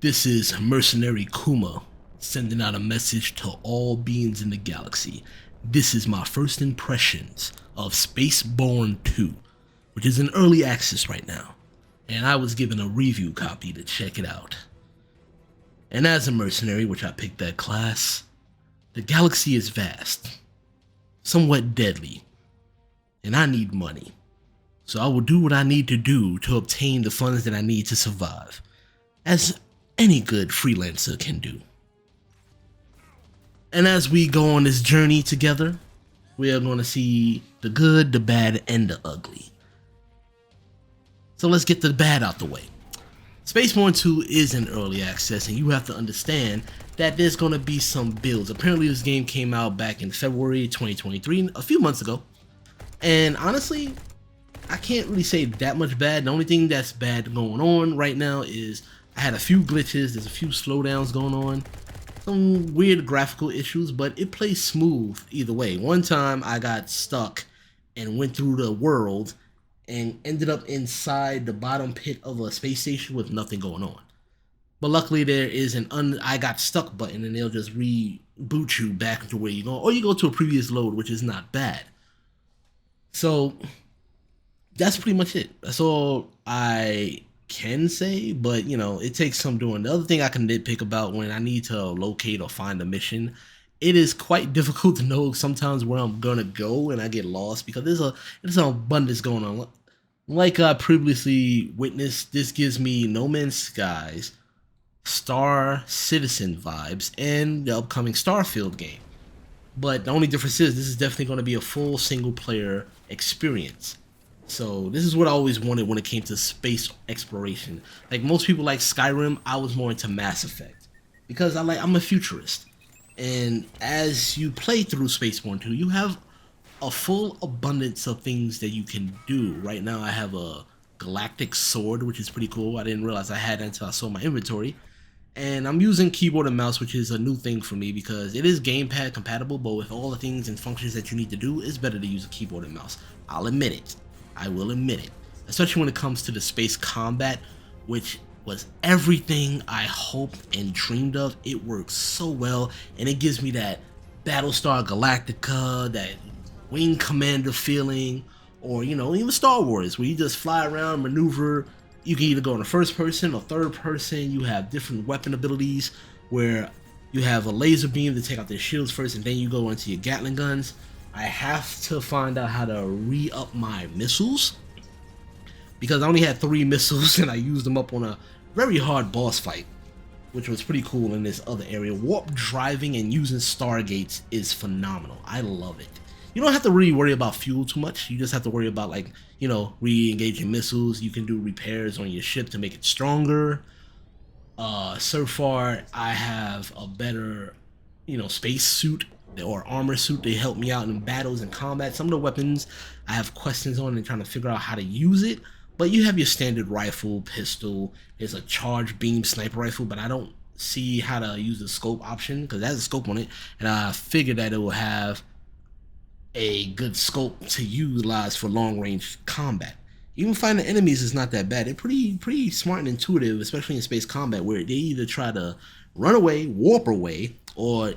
This is Mercenary Kuma, sending out a message to all beings in the galaxy. This is my first impressions of Spaceborne 2, which is in early access right now, and I was given a review copy to check it out. And as a mercenary, which I picked that class, the galaxy is vast, somewhat deadly, and I need money. So I will do what I need to do to obtain the funds that I need to survive, as any good freelancer can do. And as we go on this journey together, we are going to see the good, the bad, and the ugly. So let's get the bad out the way. Spaceborne 2 is in early access, and you have to understand that there's going to be some builds. Apparently this game came out back in February 2023, a few months ago. And honestly, I can't really say that much bad. The only thing that's bad going on right now is I had a few glitches, there's a few slowdowns going on, some weird graphical issues, but it plays smooth either way. One time I got stuck and went through the world and ended up inside the bottom pit of a space station with nothing going on. But luckily there is an I got stuck button, and they'll just reboot you back to where you go, or you go to a previous load, which is not bad. So that's pretty much it. That's all I can say, but you know, it takes some doing. The other thing I can nitpick about when I need to locate or find a mission, it is quite difficult to know sometimes where I'm gonna go, and I get lost because there's an abundance going on. Like I previously witnessed, this gives me No Man's Skies, Star Citizen vibes, and the upcoming Starfield game. But the only difference is this is definitely going to be a full single player experience. So this is what I always wanted when it came to space exploration. Like most people like Skyrim, I was more into Mass Effect because I'm a futurist. And as you play through Spaceborne 2, you have a full abundance of things that you can do. Right now I have a galactic sword, which is pretty cool. I didn't realize I had that until I saw my inventory. And I'm using keyboard and mouse, which is a new thing for me because it is gamepad compatible, but with all the things and functions that you need to do, it's better to use a keyboard and mouse. I'll admit it. I will admit it. Especially when it comes to the space combat, which was everything I hoped and dreamed of. It works so well, and it gives me that Battlestar Galactica, that Wing Commander feeling, or you know, even Star Wars, where you just fly around, maneuver. You can either go in the first person or third person. You have different weapon abilities where you have a laser beam to take out their shields first, and then you go into your Gatling guns. I have to find out how to re-up my missiles because I only had 3 missiles and I used them up on a very hard boss fight, which was pretty cool in this other area. Warp driving and using stargates is phenomenal. I love it. You don't have to really worry about fuel too much. You just have to worry about, like, you know, re-engaging missiles. You can do repairs on your ship to make it stronger. So far I have a better, you know, space suit or armor suit to help me out in battles and combat. Some of the weapons I have questions on and trying to figure out how to use it. But you have your standard rifle, pistol. There's a charge beam sniper rifle, but I don't see how to use the scope option because it has a scope on it, and I figured that it will have a good scope to utilize for long range combat. Even finding enemies is not that bad. They're pretty smart and intuitive, especially in space combat, where they either try to run away, warp away, or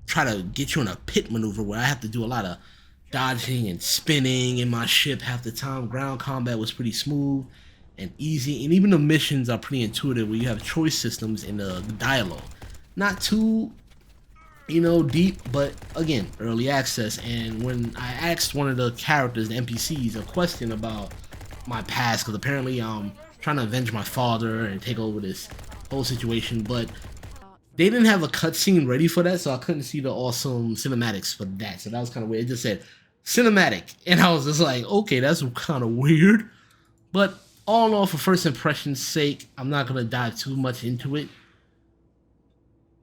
try to get you in a pit maneuver where I have to do a lot of dodging and spinning in my ship half the time. Ground combat was pretty smooth and easy, and even the missions are pretty intuitive where you have choice systems in the dialogue. Not too, you know, deep, but again, early access. And when I asked one of the characters, the NPCs, a question about my past, because apparently I'm trying to avenge my father and take over this whole situation, but they didn't have a cutscene ready for that, so I couldn't see the awesome cinematics for that. So that was kind of weird. It just said cinematic, and I was just like, okay, that's kind of weird. But all in all, for first impression's sake, I'm not gonna dive too much into it.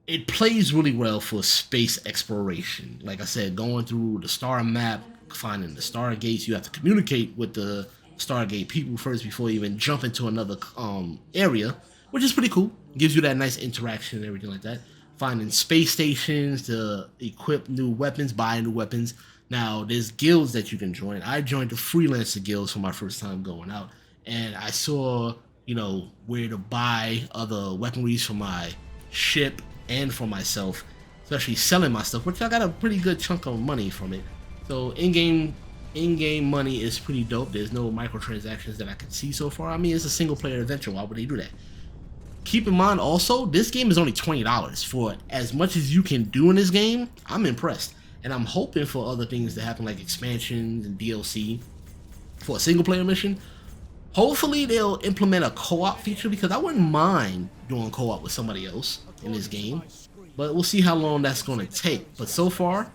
It plays really well for space exploration. Like I said, going through the star map, finding the stargates, you have to communicate with the Stargate people first before you even jump into another area, which is pretty cool. Gives you that nice interaction and everything like that. Finding space stations to equip new weapons, buy new weapons. Now, there's guilds that you can join. I joined the freelancer guilds for my first time going out, and I saw you know, where to buy other weaponries for my ship and for myself, especially selling my stuff, which I got a pretty good chunk of money from it. So in-game money is pretty dope. There's no microtransactions that I can see so far. I mean, it's a single player adventure. Why would they do that? Keep in mind also, this game is only $20. For as much as you can do in this game, I'm impressed. And I'm hoping for other things to happen, like expansions and DLC for a single player mission. Hopefully they'll implement a co-op feature, because I wouldn't mind doing co-op with somebody else in this game. But we'll see how long that's going to take. But so far,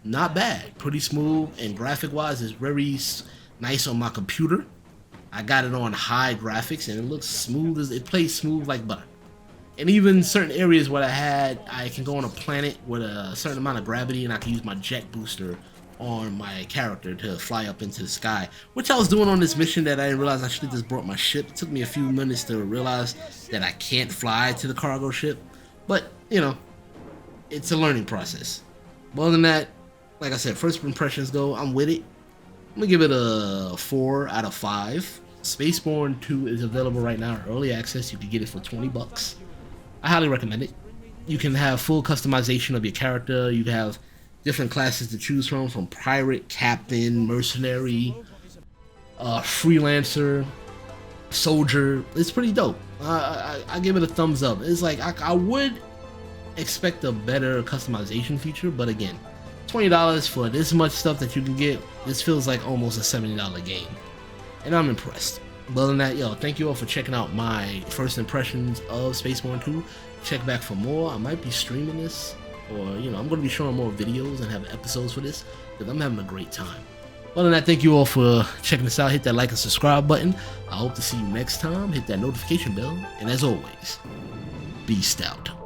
not bad. Pretty smooth, and graphic wise is very nice on my computer. I got it on high graphics and it looks smooth, as it plays smooth like butter. And even certain areas where I can go on a planet with a certain amount of gravity, and I can use my jet booster on my character to fly up into the sky, which I was doing on this mission that I didn't realize I should have just brought my ship. It took me a few minutes to realize that I can't fly to the cargo ship, but you know, it's a learning process. But other than that, like I said, first impressions go, I'm with it. I'm gonna give it a 4 out of 5. Spaceborne 2 is available right now in early access. You can get it for $20. I highly recommend it. You can have full customization of your character. You can have different classes to choose from pirate, captain, mercenary, freelancer, soldier. It's pretty dope. I give it a thumbs up. It's like I would expect a better customization feature, but again, $20 for this much stuff that you can get, this feels like almost a $70 game, and I'm impressed. But other than that, yo, thank you all for checking out my first impressions of Spaceborne 2. Check back for more. I might be streaming this, or you know, I'm going to be showing more videos and have episodes for this, because I'm having a great time. Other than that, thank you all for checking this out. Hit that like and subscribe button. I hope to see you next time. Hit that notification bell, and as always, be stout.